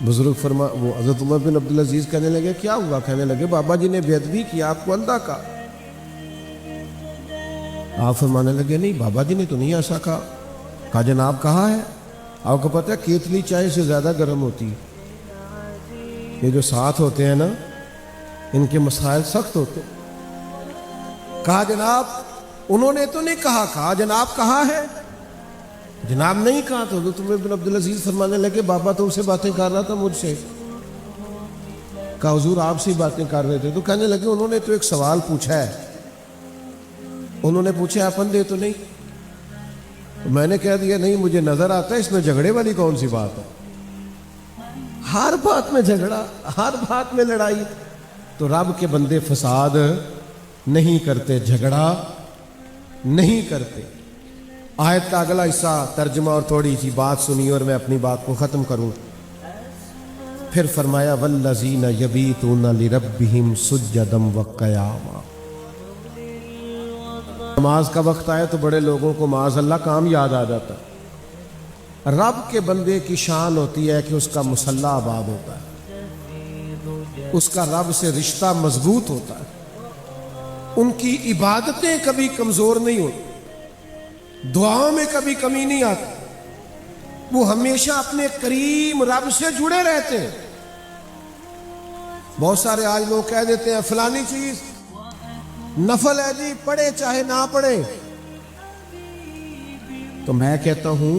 بزرگ وہ حضرت عمر بن عبدالعزیز کہنے لگے کیا ہوا؟ کہنے لگے بابا جی نے بے ادبی کی، آپ کو اندھا کہا۔ آپ فرمانے لگے نہیں بابا جی نے تو نہیں ایسا کہا۔ کہا جناب کہا ہے۔ آپ کو پتہ ہے کیتلی چائے سے زیادہ گرم ہوتی ہے۔ یہ جو ساتھ ہوتے ہیں نا ان کے مسائل سخت ہوتے ہیں۔ کہا جناب انہوں نے تو نہیں کہا۔ کہا جناب کہا ہے؟ جناب نہیں کہا۔ تو حضرت عمر بن عبدالعزیز فرمانے لگے بابا تم سے باتیں کر رہا تھا مجھ سے۔ کہا حضور آپ سے باتیں کر رہے تھے۔ تو کہنے لگے انہوں نے تو ایک سوال پوچھا ہے، انہوں نے پوچھا آپ اندھے تو نہیں؟ تو میں نے کہہ دیا نہیں مجھے نظر آتا ہے، اس میں جھگڑے والی کون سی بات ہے؟ ہر بات میں جھگڑا، ہر بات میں لڑائی۔ تو رب کے بندے فساد نہیں کرتے، جھگڑا نہیں کرتے۔ آیت کا اگلا حصہ ترجمہ اور تھوڑی سی بات سنی اور میں اپنی بات کو ختم کروں۔ پھر فرمایا والذین یبیتون لربہم سجدا وقیاما۔ نماز کا وقت آئے تو بڑے لوگوں کو معاذ اللہ کام یاد آ جاتا ہے۔ رب کے بندے کی شان ہوتی ہے کہ اس کا مصلی آباد ہوتا ہے، اس کا رب سے رشتہ مضبوط ہوتا ہے، ان کی عبادتیں کبھی کمزور نہیں ہوتی، دعاؤں میں کبھی کمی نہیں آتی، وہ ہمیشہ اپنے کریم رب سے جڑے رہتے ہیں۔ بہت سارے آج لوگ کہہ دیتے ہیں فلانی چیز نفل ہے جی، پڑھے چاہے نہ پڑھے۔ تو میں کہتا ہوں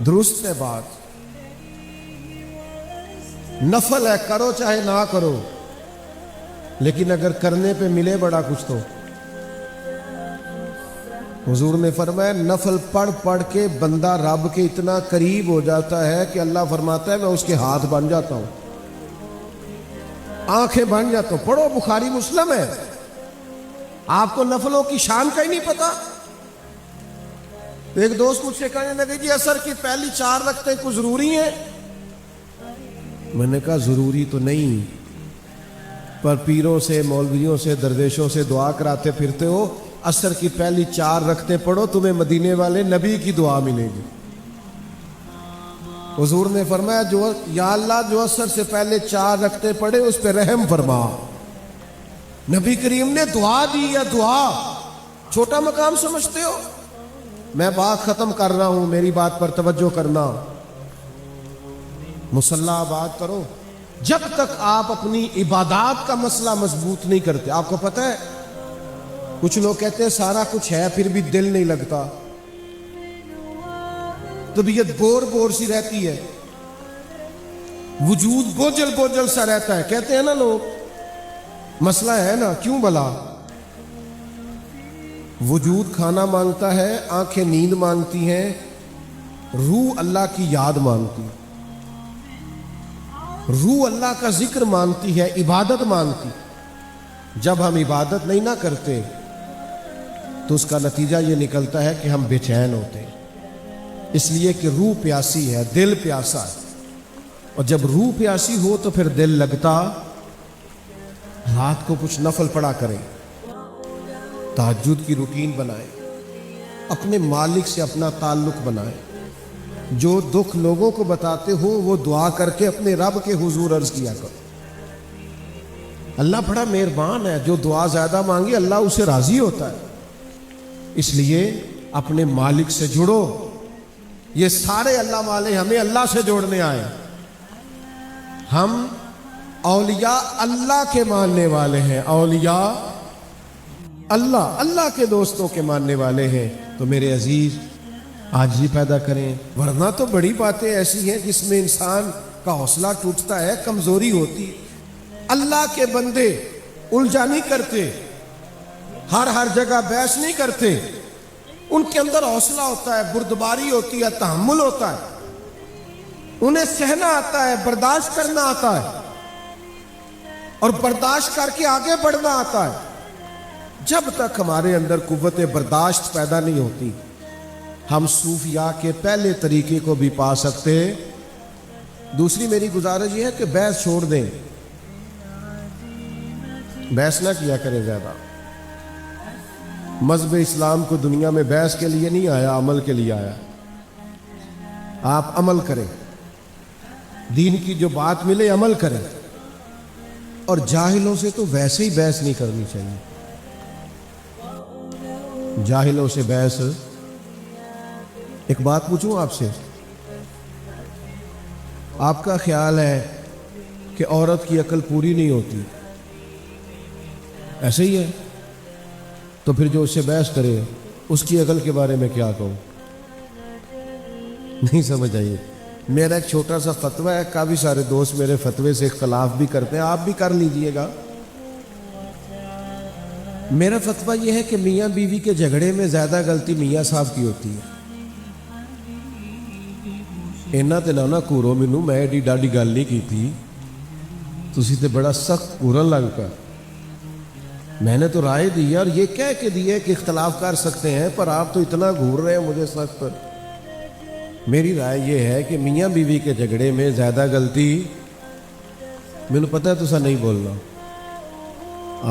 درست ہے بات، نفل ہے کرو چاہے نہ کرو، لیکن اگر کرنے پہ ملے بڑا کچھ تو۔ حضور نے فرمایا نفل پڑھ پڑھ کے بندہ رب کے اتنا قریب ہو جاتا ہے کہ اللہ فرماتا ہے میں اس کے ہاتھ بن جاتا ہوں، آنکھیں بن جاتا ہوں۔ پڑھو بخاری مسلم ہے۔ آپ کو نفلوں کی شان کا ہی نہیں پتا؟ ایک دوست مجھ سے کہنے لگے جی عصر کی پہلی 4 رکعتیں کو ضروری ہیں؟ میں نے کہا ضروری تو نہیں، پر پیروں سے مولویوں سے درویشوں سے دعا کراتے پھرتے ہو، عصر کی پہلی 4 رکعتیں پڑھو تمہیں مدینے والے نبی کی دعا ملے گی۔ حضور نے فرمایا جو یا اللہ جو عصر سے پہلے 4 رکعتیں پڑھے اس پہ رحم فرما۔ نبی کریم نے دعا دی، یا دعا چھوٹا مقام سمجھتے ہو؟ میں بات ختم کر رہا ہوں، میری بات پر توجہ کرنا۔ مصلی آباد کرو، جب تک آپ اپنی عبادات کا مسئلہ مضبوط نہیں کرتے۔ آپ کو پتہ ہے کچھ لوگ کہتے ہیں سارا کچھ ہے پھر بھی دل نہیں لگتا، طبیعت بور بور سی رہتی ہے، وجود بوجھل بوجھل سا رہتا ہے، کہتے ہیں نا لوگ مسئلہ ہے نا، کیوں بلا؟ وجود کھانا مانگتا ہے، آنکھیں نیند مانگتی ہیں، روح اللہ کی یاد مانگتی ہے، روح اللہ کا ذکر مانگتی ہے، عبادت مانگتی۔ جب ہم عبادت نہیں نہ کرتے تو اس کا نتیجہ یہ نکلتا ہے کہ ہم بے چین ہوتے ہیں، اس لیے کہ روح پیاسی ہے، دل پیاسا ہے، اور جب روح پیاسی ہو تو پھر دل لگتا۔ رات کو کچھ نفل پڑھا کریں، تہجد کی روٹین بنائیں، اپنے مالک سے اپنا تعلق بنائیں، جو دکھ لوگوں کو بتاتے ہو وہ دعا کر کے اپنے رب کے حضور عرض کیا کرو۔ اللہ بڑا مہربان ہے، جو دعا زیادہ مانگے اللہ اسے راضی ہوتا ہے، اس لیے اپنے مالک سے جڑو۔ یہ سارے اللہ والے ہمیں اللہ سے جوڑنے آئے، ہم اولیاء اللہ کے ماننے والے ہیں، اولیاء اللہ کے دوستوں کے ماننے والے ہیں۔ تو میرے عزیز عاجزی پیدا کریں، ورنہ تو بڑی باتیں ایسی ہیں جس میں انسان کا حوصلہ ٹوٹتا ہے، کمزوری ہوتی۔ اللہ کے بندے الجھا نہیں کرتے، ہر جگہ بحث نہیں کرتے، ان کے اندر حوصلہ ہوتا ہے، بردباری ہوتی ہے، تحمل ہوتا ہے، انہیں سہنا آتا ہے، برداشت کرنا آتا ہے، اور برداشت کر کے آگے بڑھنا آتا ہے۔ جب تک ہمارے اندر قوت برداشت پیدا نہیں ہوتی ہم صوفیاء کے پہلے طریقے کو بھی پا سکتے۔ دوسری میری گزارش یہ ہے کہ بحث چھوڑ دیں، بحث نہ کیا کریں زیادہ۔ مذہب اسلام کو دنیا میں بحث کے لیے نہیں آیا، عمل کے لیے آیا۔ آپ عمل کریں، دین کی جو بات ملے عمل کریں، اور جاہلوں سے تو ویسے ہی بحث نہیں کرنی چاہیے. جاہلوں سے بحث. ایک بات پوچھوں آپ سے، آپ کا خیال ہے کہ عورت کی عقل پوری نہیں ہوتی؟ ایسے ہی ہے؟ تو پھر جو اس سے بحث کرے اس کی عقل کے بارے میں کیا کہوں؟ نہیں سمجھ آئیے. میرا ایک چھوٹا سا فتویٰ ہے، کافی سارے دوست میرے فتوے سے اختلاف بھی کرتے ہیں، آپ بھی کر لیجئے گا. میرا فتویٰ یہ ہے کہ میاں بیوی کے جھگڑے میں زیادہ غلطی میاں صاحب کی ہوتی ہے. اینا تے نہ کورو مینوں، میں ایڈی ڈاڈی گل نہیں کی تھی، تسی تے بڑا سخت کورن لگ پا. میں نے تو رائے دی ہے اور یہ کہہ کے دی ہے کہ اختلاف کر سکتے ہیں، پر آپ تو اتنا گھور رہے ہیں مجھے سخت. میری رائے یہ ہے کہ میاں بیوی کے جھگڑے میں زیادہ غلطی، مینوں پتہ ہے تسا نہیں بولنا،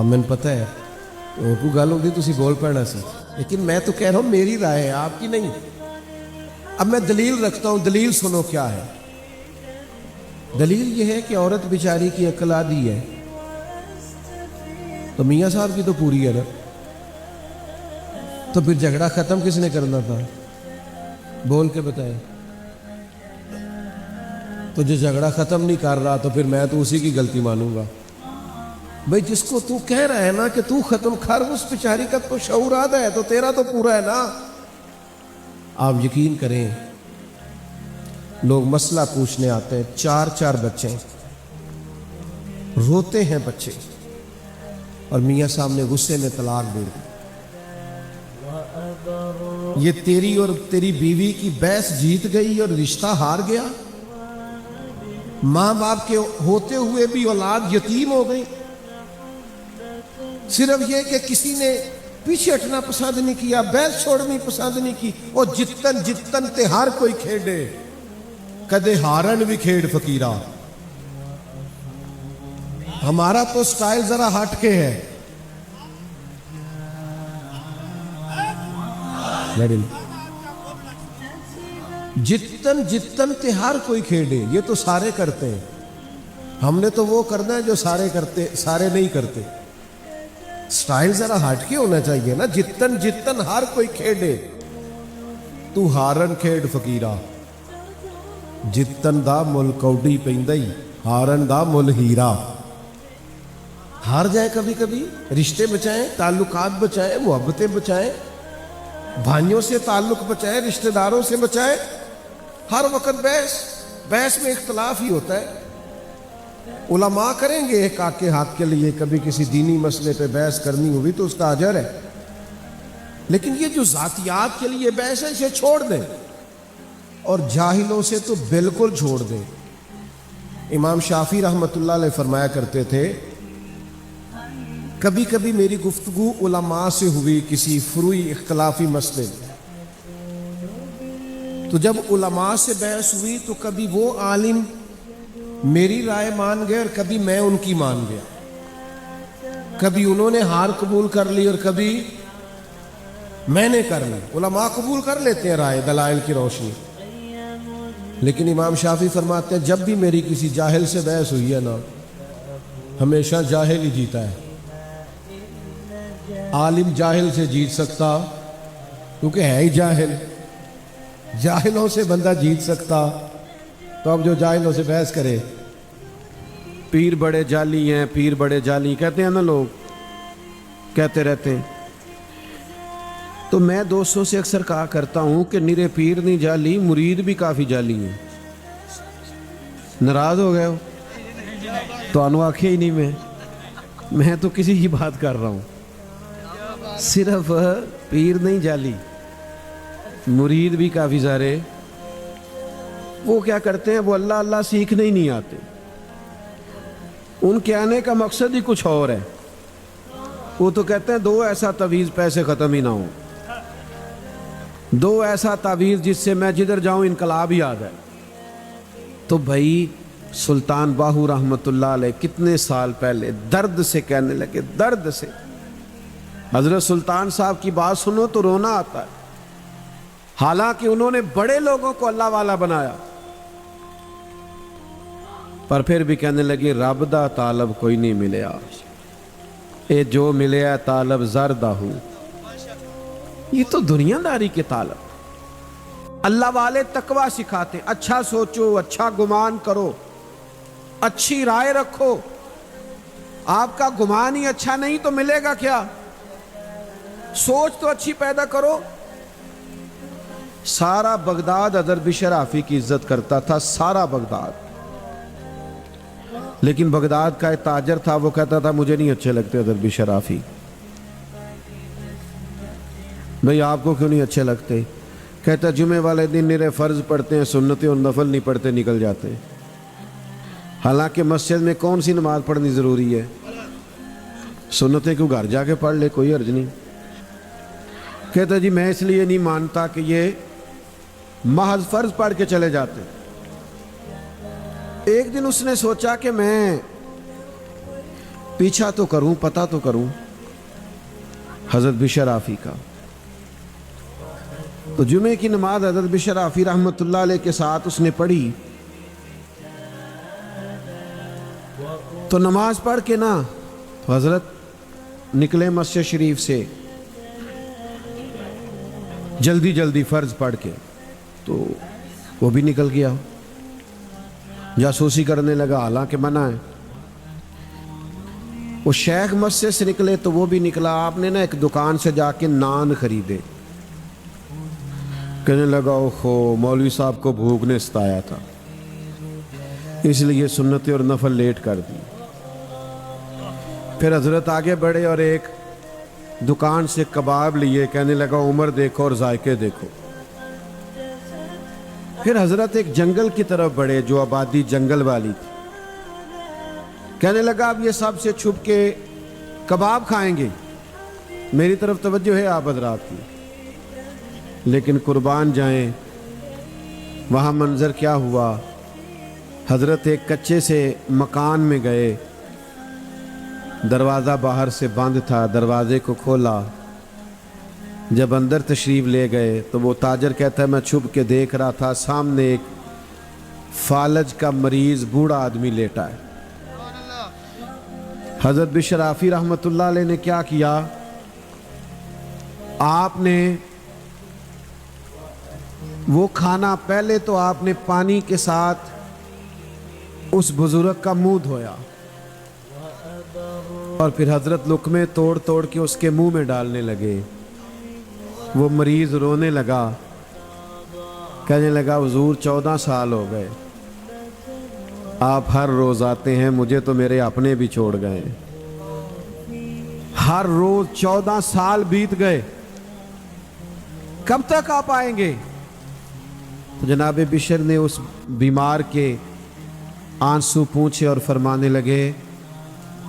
مینوں پتہ ہے کوئی گل ہوتی تسی بول پڑنا سی، لیکن میں تو کہہ رہا ہوں میری رائے ہے، آپ کی نہیں. اب میں دلیل رکھتا ہوں، دلیل سنو کیا ہے. دلیل یہ ہے کہ عورت بیچاری کی عقل آدھی ہے، تو میاں صاحب کی تو پوری ہے نا. تو پھر جھگڑا ختم کس نے کرنا تھا؟ بول کے بتائے. تو جو جھگڑا ختم نہیں کر رہا تو پھر میں تو اسی کی غلطی مانوں گا. بھئی جس کو تو کہہ رہا ہے نا کہ تو ختم کر، اس بیچاری کا تو شعور آدھا ہے، تو تیرا تو پورا ہے نا. آپ یقین کریں، لوگ مسئلہ پوچھنے آتے ہیں، 4 بچے روتے ہیں بچے، اور میاں صاحب نے غصے میں طلاق دے دی. یہ تیری اور تیری بیوی کی بحث جیت گئی اور رشتہ ہار گیا. ماں باپ کے ہوتے ہوئے بھی اولاد یتیم ہو گئی، صرف یہ کہ کسی نے پیچھے ہٹنا پسند نہیں کیا، بحث چھوڑنی پسند نہیں کی. اور جتن تے ہر کوئی کھیڑے، کدے ہارن بھی کھیڑ فقیرہ. ہمارا تو سٹائل ذرا ہٹ کے ہے. جتن تے ہر کوئی کھیڑے، یہ تو سارے کرتے ہیں. ہم نے تو وہ کرنا ہے جو سارے کرتے، سارے نہیں کرتے. سٹائل ذرا ہٹ کے ہونا چاہیے نا. جتن ہر کوئی کھیڑے، تو ہارن کھیڑ فقیرہ. جتن دا مل کوڈی پیندئی، ہارن دا مل ہیرا. ہار جائے کبھی کبھی، رشتے بچائیں، تعلقات بچائیں، محبتیں بچائیں، بھائیوں سے تعلق بچائیں، رشتہ داروں سے بچائیں. ہر وقت بحث میں اختلاف ہی ہوتا ہے. علماء کریں گے ایک آگ کے ہاتھ کے لیے، کبھی کسی دینی مسئلے پہ بحث کرنی ہوئی تو اس کا اجر ہے، لیکن یہ جو ذاتیات کے لیے بحث ہے اسے چھوڑ دیں، اور جاہلوں سے تو بالکل چھوڑ دیں. امام شافعی رحمۃ اللہ علیہ فرمایا کرتے تھے، کبھی کبھی میری گفتگو علماء سے ہوئی کسی فروعی اختلافی مسئلے میں، تو جب علماء سے بحث ہوئی تو کبھی وہ عالم میری رائے مان گئے اور کبھی میں ان کی مان گیا. کبھی انہوں نے ہار قبول کر لی اور کبھی میں نے کر لی. علماء قبول کر لیتے ہیں رائے دلائل کی روشنی، لیکن امام شافعی فرماتے ہیں جب بھی میری کسی جاہل سے بحث ہوئی ہے نا، ہمیشہ جاہل ہی جیتا ہے. عالم جاہل سے جیت سکتا کیونکہ ہے ہی جاہل، جاہلوں سے بندہ جیت سکتا. تو اب جو جاہلوں سے بحث کرے، پیر بڑے جعلی ہیں، پیر بڑے جعلی کہتے ہیں نا، لوگ کہتے رہتے ہیں. تو میں دوستوں سے اکثر کہا کرتا ہوں کہ نرے پیر نہیں جعلی، مرید بھی کافی جعلی ہیں. ناراض ہو گئے ہو؟ تو انو آکھے ہی نہیں، میں تو کسی کی بات کر رہا ہوں. صرف پیر نہیں جعلی، مرید بھی کافی سارے. وہ کیا کرتے ہیں، وہ اللہ اللہ سیکھنے ہی نہیں آتے. ان کے آنے کا مقصد ہی کچھ اور ہے. وہ تو کہتے ہیں 2 ایسا تعویذ پیسے ختم ہی نہ ہو، 2 ایسا تعویذ جس سے میں جدھر جاؤں انقلاب ہی آ جائے. تو بھائی سلطان باہو رحمۃ اللہ علیہ کتنے سال پہلے درد سے کہنے لگے، درد سے. حضرت سلطان صاحب کی بات سنو تو رونا آتا ہے، حالانکہ انہوں نے بڑے لوگوں کو اللہ والا بنایا. پر پھر بھی کہنے لگی رب دا طالب کوئی نہیں ملیا، اے جو ملیا طالب زردہ ہوں۔ یہ تو دنیا داری کے طالب۔ اللہ والے تقوی سکھاتے، اچھا سوچو، اچھا گمان کرو، اچھی رائے رکھو۔ آپ کا گمان ہی اچھا نہیں تو ملے گا کیا؟ سوچ تو اچھی پیدا کرو۔ سارا بغداد حضرت بشر آفی کی عزت کرتا تھا، سارا بغداد۔ لیکن بغداد کا ایک تاجر تھا، وہ کہتا تھا مجھے نہیں اچھے لگتے حضرت بشر آفی۔ بھئی آپ کو کیوں نہیں اچھے لگتے؟ کہتا جمعے والے دن نرے فرض پڑھتے ہیں، سنتیں اور نفل نہیں پڑھتے، نکل جاتے ہیں۔ حالانکہ مسجد میں کون سی نماز پڑھنی ضروری ہے؟ سنتیں کیوں گھر جا کے پڑھ لے، کوئی حرج نہیں۔ کہتا جی میں اس لیے نہیں مانتا کہ یہ محض فرض پڑھ کے چلے جاتے۔ ایک دن اس نے سوچا کہ میں پیچھا تو کروں، پتہ تو کروں حضرت بشر آفی کا۔ تو جمعے کی نماز حضرت بشر آفی رحمۃ اللہ علیہ کے ساتھ اس نے پڑھی۔ تو نماز پڑھ کے نا حضرت نکلے مسجد شریف سے جلدی جلدی فرض پڑھ کے، تو وہ بھی نکل گیا، جاسوسی کرنے لگا، حالانکہ منع ہے۔ وہ شیخ مسجد سے نکلے تو وہ بھی نکلا۔ آپ نے نا ایک دکان سے جا کے نان خریدے۔ کہنے لگا اوہو مولوی صاحب کو بھوک نے ستایا تھا، اس لیے سنتیں اور نفل لیٹ کر دی۔ پھر حضرت آگے بڑھے اور ایک دکان سے کباب لیے، کہنے لگا عمر دیکھو اور ذائقے دیکھو۔ پھر حضرت ایک جنگل کی طرف بڑھے جو آبادی جنگل والی تھی، کہنے لگا اب یہ سب سے چھپ کے کباب کھائیں گے، میری طرف توجہ ہے آپ حضرات کی۔ لیکن قربان جائیں وہاں منظر کیا ہوا۔ حضرت ایک کچے سے مکان میں گئے، دروازہ باہر سے بند تھا، دروازے کو کھولا، جب اندر تشریف لے گئے تو وہ تاجر کہتا ہے میں چھپ کے دیکھ رہا تھا، سامنے ایک فالج کا مریض بوڑھا آدمی لیٹا ہے۔ حضرت بشر آفی رحمۃ اللہ علیہ نے کیا کیا؟ آپ نے وہ کھانا، پہلے تو آپ نے پانی کے ساتھ اس بزرگ کا منہ دھویا، اور پھر حضرت لقمے توڑ توڑ کے اس کے منہ میں ڈالنے لگے۔ وہ مریض رونے لگا، کہنے لگا حضور 14 سال ہو گئے، آپ ہر روز آتے ہیں، مجھے تو میرے اپنے بھی چھوڑ گئے، ہر روز 14 سال بیت گئے، کب تک آپ آئیں گے؟ تو جناب بشر نے اس بیمار کے آنسو پوچھے اور فرمانے لگے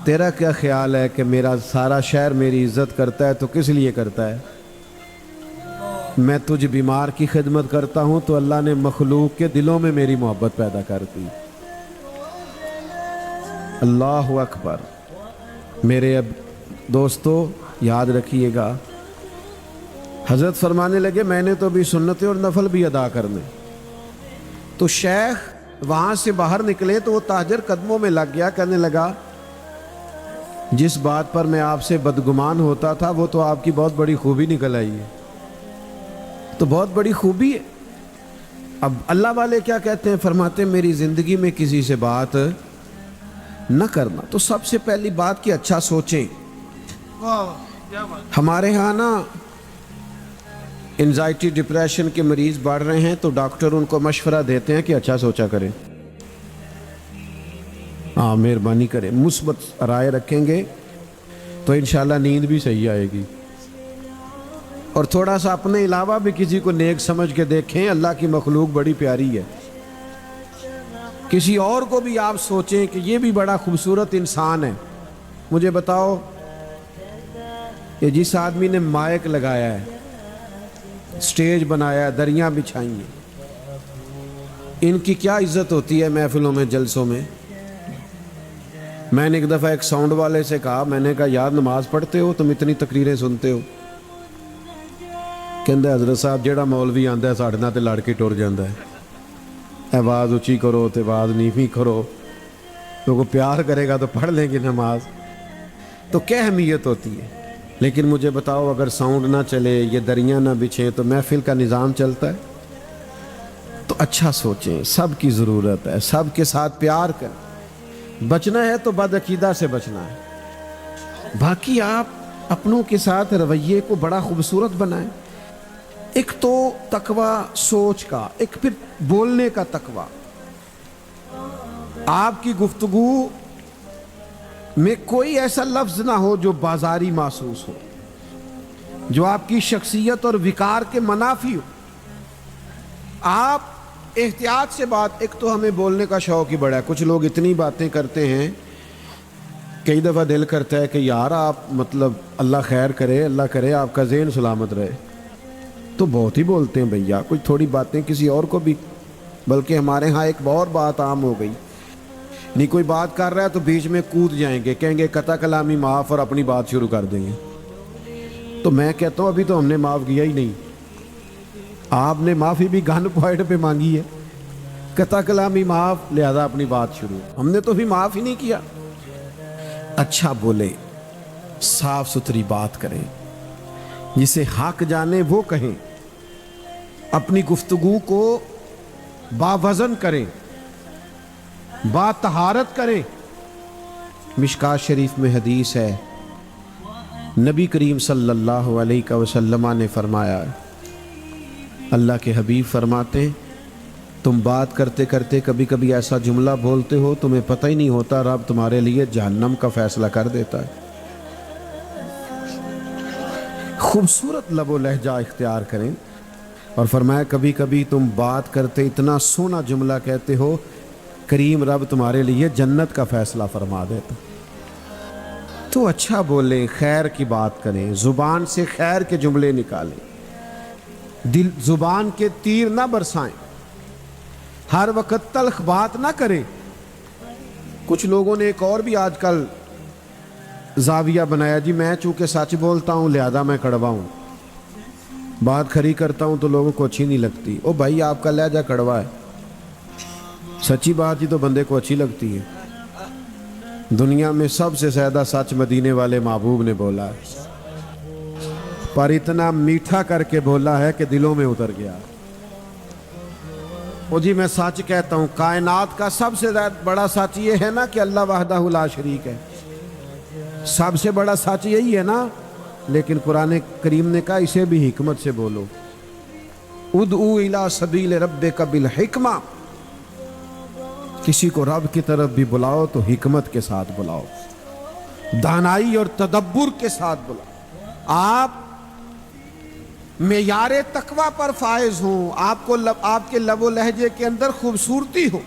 تیرا کیا خیال ہے کہ میرا سارا شہر میری عزت کرتا ہے تو کس لیے کرتا ہے؟ میں تجھ بیمار کی خدمت کرتا ہوں تو اللہ نے مخلوق کے دلوں میں میری محبت پیدا کر دی۔ اللہ اکبر۔ میرے اب دوستو یاد رکھیے گا، حضرت فرمانے لگے میں نے تو بھی سنتیں اور نفل بھی ادا کرنے۔ تو شیخ وہاں سے باہر نکلے تو وہ تاجر قدموں میں لگ گیا، کہنے لگا جس بات پر میں آپ سے بدگمان ہوتا تھا وہ تو آپ کی بہت بڑی خوبی نکل آئی ہے، تو بہت بڑی خوبی ہے۔ اب اللہ والے کیا کہتے ہیں؟ فرماتے ہیں میری زندگی میں کسی سے بات نہ کرنا۔ تو سب سے پہلی بات کہ اچھا سوچیں۔ ہمارے ہاں نا انزائٹی ڈپریشن کے مریض بڑھ رہے ہیں تو ڈاکٹر ان کو مشورہ دیتے ہیں کہ اچھا سوچا کریں، ہاں مہربانی کریں، مثبت رائے رکھیں گے تو انشاءاللہ نیند بھی صحیح آئے گی، اور تھوڑا سا اپنے علاوہ بھی کسی کو نیک سمجھ کے دیکھیں، اللہ کی مخلوق بڑی پیاری ہے، کسی اور کو بھی آپ سوچیں کہ یہ بھی بڑا خوبصورت انسان ہے۔ مجھے بتاؤ کہ جس آدمی نے مائک لگایا ہے، سٹیج بنایا ہے، دریاں بچھائی ہیں، ان کی کیا عزت ہوتی ہے محفلوں میں، جلسوں میں؟ میں نے ایک دفعہ ایک ساؤنڈ والے سے کہا، میں نے کہا یار نماز پڑھتے ہو تم اتنی تقریریں سنتے ہو؟ کہندہ حضرت صاحب جیڑا مولوی آندا ہے ساڑھے نال تے لڑ کے ٹر جاندا ہے، آواز اچھی کرو تے آواز نیویں کرو، تو وہ پیار کرے گا تو پڑھ لیں گے نماز. تو کیا اہمیت ہوتی ہے. لیکن مجھے بتاؤ اگر ساؤنڈ نہ چلے، یہ دریاں نہ بچھیں، تو محفل کا نظام چلتا ہے؟ تو اچھا سوچیں، سب کی ضرورت ہے، سب کے ساتھ پیار کریں. بچنا ہے تو بد عقیدہ سے بچنا ہے. باقی آپ اپنوں کے ساتھ رویے کو بڑا خوبصورت بنائیں. ایک تو تقوی سوچ کا، ایک پھر بولنے کا تقوی. آپ کی گفتگو میں کوئی ایسا لفظ نہ ہو جو بازاری محسوس ہو، جو آپ کی شخصیت اور وقار کے منافی ہو. آپ احتیاط سے بات. ایک تو ہمیں بولنے کا شوق ہی بڑا ہے. کچھ لوگ اتنی باتیں کرتے ہیں، کئی دفعہ دل کرتا ہے کہ یار آپ مطلب اللہ خیر کرے، اللہ کرے آپ کا ذہن سلامت رہے. تو بہت ہی بولتے ہیں بھیا، کچھ تھوڑی باتیں کسی اور کو بھی. بلکہ ہمارے ہاں ایک اور بات عام ہو گئی، نہیں کوئی بات کر رہا ہے تو بیچ میں کود جائیں گے، کہیں گے قطع کلامی معاف، اور اپنی بات شروع کر دیں گے. تو میں کہتا ہوں ابھی تو ہم نے معاف کیا ہی نہیں. آپ نے معافی بھی گن پوائنٹ پہ مانگی ہے، قطع کلامی معاف، لہذا اپنی بات شروع. ہم نے تو بھی معاف ہی نہیں کیا. اچھا بولے، صاف ستھری بات کریں، جسے حق جانے وہ کہیں. اپنی گفتگو کو باوزن کریں، با طہارت کریں. مشکات شریف میں حدیث ہے، نبی کریم صلی اللہ علیہ وسلم نے فرمایا، اللہ کے حبیب فرماتے ہیں تم بات کرتے کرتے کبھی کبھی ایسا جملہ بولتے ہو تمہیں پتہ ہی نہیں ہوتا رب تمہارے لیے جہنم کا فیصلہ کر دیتا ہے. خوبصورت لب و لہجہ اختیار کریں. اور فرمایا کبھی کبھی تم بات کرتے اتنا سونا جملہ کہتے ہو کریم رب تمہارے لیے جنت کا فیصلہ فرما دیتا. تو اچھا بولیں، خیر کی بات کریں، زبان سے خیر کے جملے نکالیں. دل زبان کے تیر نہ برسائیں، ہر وقت تلخ بات نہ کریں. کچھ لوگوں نے ایک اور بھی آج کل زاویہ بنایا، جی میں چونکہ سچ بولتا ہوں لہذا میں کڑوا ہوں، بات کھری کرتا ہوں تو لوگوں کو اچھی نہیں لگتی. او بھائی آپ کا لہجہ کڑوا ہے، سچی بات ہی تو بندے کو اچھی لگتی ہے. دنیا میں سب سے زیادہ سچ مدینے والے محبوب نے بولا ہے، پر اتنا میٹھا کر کے بولا ہے کہ دلوں میں اتر گیا. او جی میں سچ کہتا ہوں، کائنات کا سب سے بڑا سچ یہ ہے نا کہ اللہ وحدہ لا شریک ہے، سب سے بڑا سچ یہی ہے نا. لیکن قرآن کریم نے کہا اسے بھی حکمت سے بولو، ادعو الی سبیل ربک بالحکمہ، کسی کو رب کی طرف بھی بلاؤ تو حکمت کے ساتھ بلاؤ، دانائی اور تدبر کے ساتھ بلاؤ. آپ معیار تقوی پر فائز ہوں، آپ کے لب و لہجے کے اندر خوبصورتی ہو،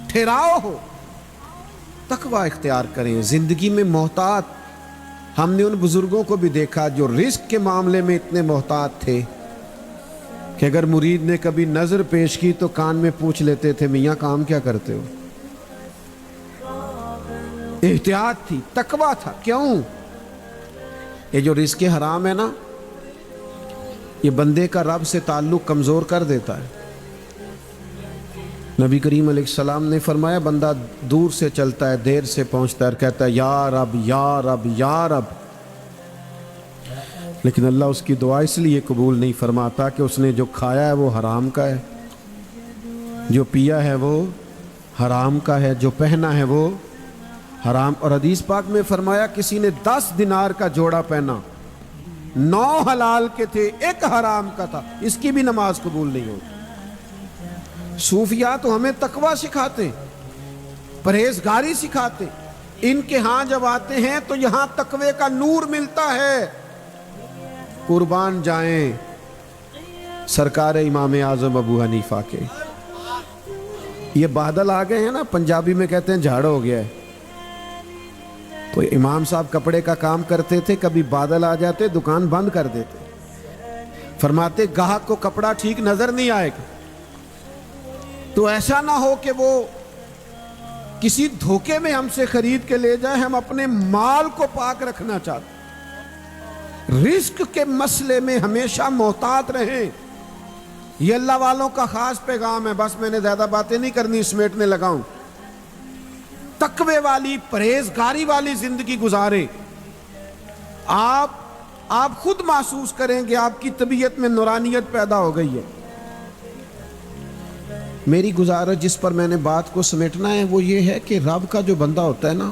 ٹھہراؤ ہو. تقوی اختیار کریں. زندگی میں محتاط، ہم نے ان بزرگوں کو بھی دیکھا جو رزق کے معاملے میں اتنے محتاط تھے کہ اگر مرید نے کبھی نظر پیش کی تو کان میں پوچھ لیتے تھے میاں کام کیا کرتے ہو. احتیاط تھی، تقوی تھا. کیوں؟ یہ جو رزق حرام ہے نا، یہ بندے کا رب سے تعلق کمزور کر دیتا ہے. نبی کریم علیہ السلام نے فرمایا بندہ دور سے چلتا ہے، دیر سے پہنچتا ہے اور کہتا ہے یا رب یا رب یا رب، لیکن اللہ اس کی دعا اس لیے قبول نہیں فرماتا کہ اس نے جو کھایا ہے وہ حرام کا ہے، جو پیا ہے وہ حرام کا ہے، جو پہنا ہے وہ حرام. اور حدیث پاک میں فرمایا کسی نے 10 دینار کا جوڑا پہنا، 9 حلال کے تھے، 1 حرام کا تھا، اس کی بھی نماز قبول نہیں ہوتی. صوفیاء تو ہمیں تقوی سکھاتے، پرہیزگاری سکھاتے. ان کے ہاں جب آتے ہیں تو یہاں تقوی کا نور ملتا ہے. قربان جائیں سرکار امام اعظم ابو حنیفہ کے. یہ بادل آ گئے ہیں نا، پنجابی میں کہتے ہیں جھاڑ ہو گیا ہے. تو امام صاحب کپڑے کا کام کرتے تھے، کبھی بادل آ جاتے دکان بند کر دیتے. فرماتے گاہک کو کپڑا ٹھیک نظر نہیں آئے گا، تو ایسا نہ ہو کہ وہ کسی دھوکے میں ہم سے خرید کے لے جائے. ہم اپنے مال کو پاک رکھنا چاہتے، رزق کے مسئلے میں ہمیشہ محتاط رہیں. یہ اللہ والوں کا خاص پیغام ہے. بس میں نے زیادہ باتیں نہیں کرنی، سمیٹنے لگا ہوں. تقوی والی پرہیزگاری والی زندگی گزارے، آپ خود محسوس کریں گے آپ کی طبیعت میں نورانیت پیدا ہو گئی ہے۔ میری گزارش جس پر میں نے بات کو سمیٹنا ہے وہ یہ ہے کہ رب کا جو بندہ ہوتا ہے نا،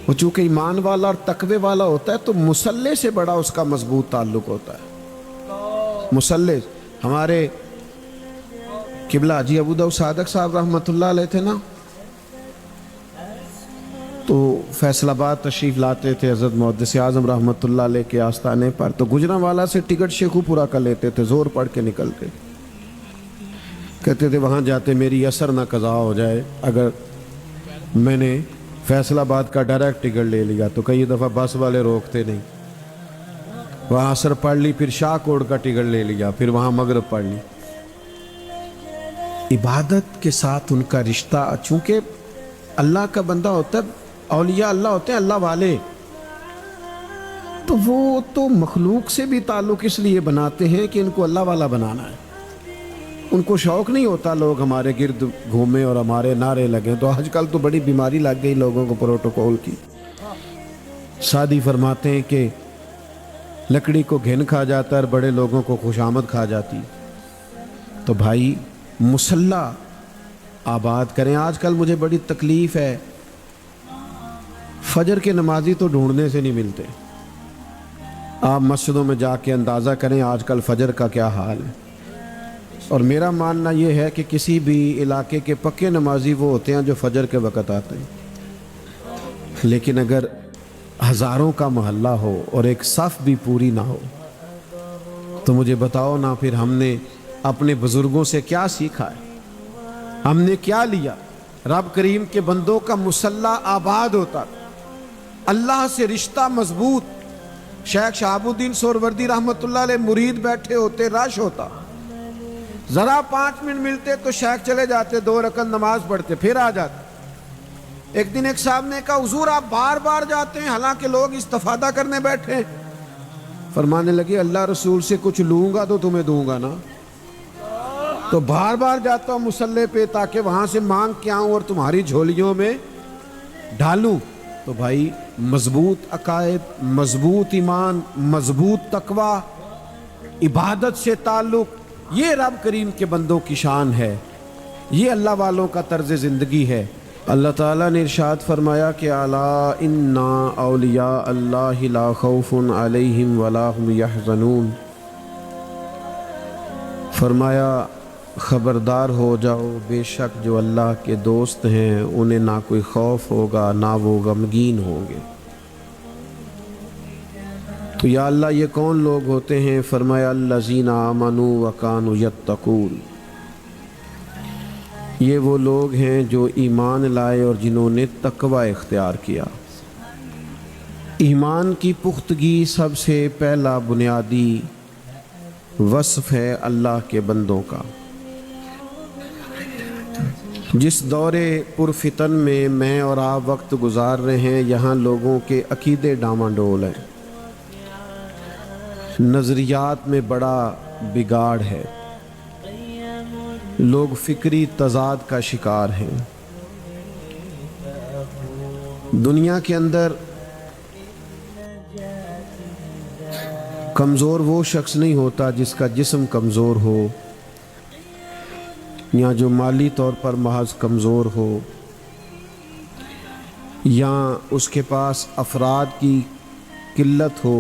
وہ چونکہ ایمان والا اور تقوی والا ہوتا ہے تو مصلی سے بڑا اس کا مضبوط تعلق ہوتا ہے۔ مصلی، ہمارے قبلہ حاجی ابو داؤد صادق صاحب رحمۃ اللہ علیہ تھے نا، تو فیصل آباد تشریف لاتے تھے حضرت محدث اعظم رحمۃ اللہ علیہ کے آستانے پر، تو گجرانوالہ سے ٹکٹ شیخو پورا کر لیتے تھے، زور پڑھ کے نکلتے، کہتے تھے وہاں جاتے میری اثر نہ قضا ہو جائے، اگر میں نے فیصل آباد کا ڈائریکٹ ٹکٹ لے لیا تو کئی دفعہ بس والے روکتے نہیں، وہاں اثر پڑھ لی، پھر شاہ کوٹ کا ٹکٹ لے لیا، پھر وہاں مغرب پڑھ لی۔ عبادت کے ساتھ ان کا رشتہ، چونکہ اللہ کا بندہ ہوتا ہے، اولیاء اللہ ہوتے ہیں، اللہ والے، تو وہ تو مخلوق سے بھی تعلق اس لیے بناتے ہیں کہ ان کو اللہ والا بنانا ہے۔ ان کو شوق نہیں ہوتا لوگ ہمارے گرد گھومیں اور ہمارے نعرے لگیں، تو آج کل تو بڑی بیماری لگ گئی لوگوں کو پروٹوکول کی۔ سعدی فرماتے ہیں کہ لکڑی کو گھن کھا جاتا ہے اور بڑے لوگوں کو خوشامد کھا جاتی۔ تو بھائی مصلی آباد کریں۔ آج کل مجھے بڑی تکلیف ہے، فجر کے نمازی تو ڈھونڈنے سے نہیں ملتے۔ آپ مسجدوں میں جا کے اندازہ کریں آج کل فجر کا کیا حال ہے، اور میرا ماننا یہ ہے کہ کسی بھی علاقے کے پکے نمازی وہ ہوتے ہیں جو فجر کے وقت آتے ہیں، لیکن اگر ہزاروں کا محلہ ہو اور ایک صف بھی پوری نہ ہو تو مجھے بتاؤ نا پھر ہم نے اپنے بزرگوں سے کیا سیکھا ہے، ہم نے کیا لیا؟ رب کریم کے بندوں کا مصلی آباد ہوتا، اللہ سے رشتہ مضبوط۔ شیخ شہاب الدین سہروردی رحمۃ اللہ علیہ مرید بیٹھے ہوتے، رش ہوتا، ذرا 5 منٹ ملتے تو شیخ چلے جاتے، 2 رکعت نماز پڑھتے، پھر آ جاتے۔ ایک دن ایک صاحب نے کہا حضور آپ بار بار جاتے ہیں حالانکہ لوگ استفادہ کرنے بیٹھے ہیں۔ فرمانے لگے اللہ رسول سے کچھ لوں گا تو تمہیں دوں گا نا، تو بار بار جاتا ہوں مصلی پہ تاکہ وہاں سے مانگ کے آؤں اور تمہاری جھولیوں میں ڈالوں۔ تو بھائی مضبوط عقائد، مضبوط ایمان، مضبوط تقوی، عبادت سے تعلق، یہ رب کریم کے بندوں کی شان ہے، یہ اللہ والوں کا طرز زندگی ہے۔ اللہ تعالیٰ نے ارشاد فرمایا کہ الا ان اولیاء اللہ لا خوف علیہم ولا هم یحزنون، فرمایا خبردار ہو جاؤ، بے شک جو اللہ کے دوست ہیں انہیں نہ کوئی خوف ہوگا نہ وہ غمگین ہوں گے۔ تو یا اللہ یہ کون لوگ ہوتے ہیں؟ فرمایا الذین آمنوا وکانوا یتقون، یہ وہ لوگ ہیں جو ایمان لائے اور جنہوں نے تقوی اختیار کیا۔ ایمان کی پختگی سب سے پہلا بنیادی وصف ہے اللہ کے بندوں کا۔ جس دور پرفتن میں اور آپ وقت گزار رہے ہیں، یہاں لوگوں کے عقیدے ڈاواں ڈول ہیں، نظریات میں بڑا بگاڑ ہے، لوگ فکری تضاد کا شکار ہیں۔ دنیا کے اندر کمزور وہ شخص نہیں ہوتا جس کا جسم کمزور ہو یا جو مالی طور پر محض کمزور ہو یا اس کے پاس افراد کی قلت ہو،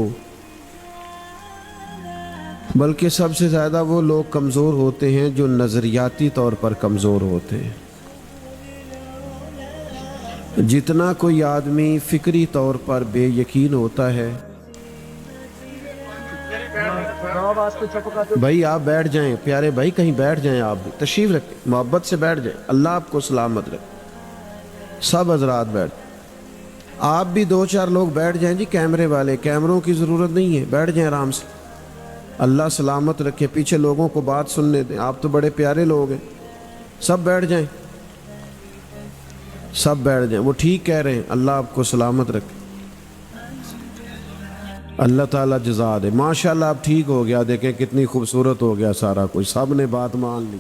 بلکہ سب سے زیادہ وہ لوگ کمزور ہوتے ہیں جو نظریاتی طور پر کمزور ہوتے ہیں۔ جتنا کوئی آدمی فکری طور پر بے یقین ہوتا ہے، بھائی آپ بیٹھ جائیں، پیارے بھائی کہیں بیٹھ جائیں، آپ بھی تشریف رکھیں، محبت سے بیٹھ جائیں، اللہ آپ کو سلامت رکھے، سب حضرات بیٹھ، آپ بھی 2-4 لوگ بیٹھ جائیں جی، کیمرے والے، کیمروں کی ضرورت نہیں ہے، بیٹھ جائیں آرام سے، اللہ سلامت رکھے، پیچھے لوگوں کو بات سننے دیں، آپ تو بڑے پیارے لوگ ہیں، سب بیٹھ جائیں، سب بیٹھ جائیں، وہ ٹھیک کہہ رہے ہیں، اللہ آپ کو سلامت رکھے، اللہ تعالیٰ جزا دے۔ ماشاءاللہ اب ٹھیک ہو گیا، دیکھیں کتنی خوبصورت ہو گیا سارا کچھ، سب نے بات مان لی۔